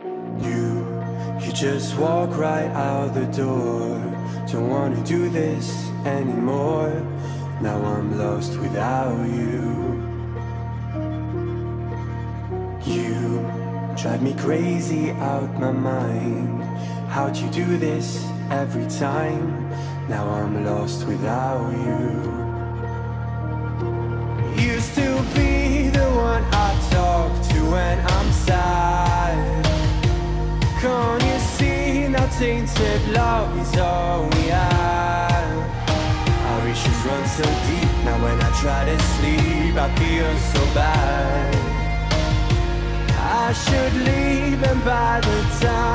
You just walk right out the door. Don't wanna do this anymore. Now I'm lost without you. You drive me crazy out my mind. How'd you do this every time? Now I'm lost without you. Used to be the one I talk to when I'm sad. Can't you see now tainted love is all we have? Our issues run so deep. Now when I try to sleep I feel so bad. I should leave, and by the time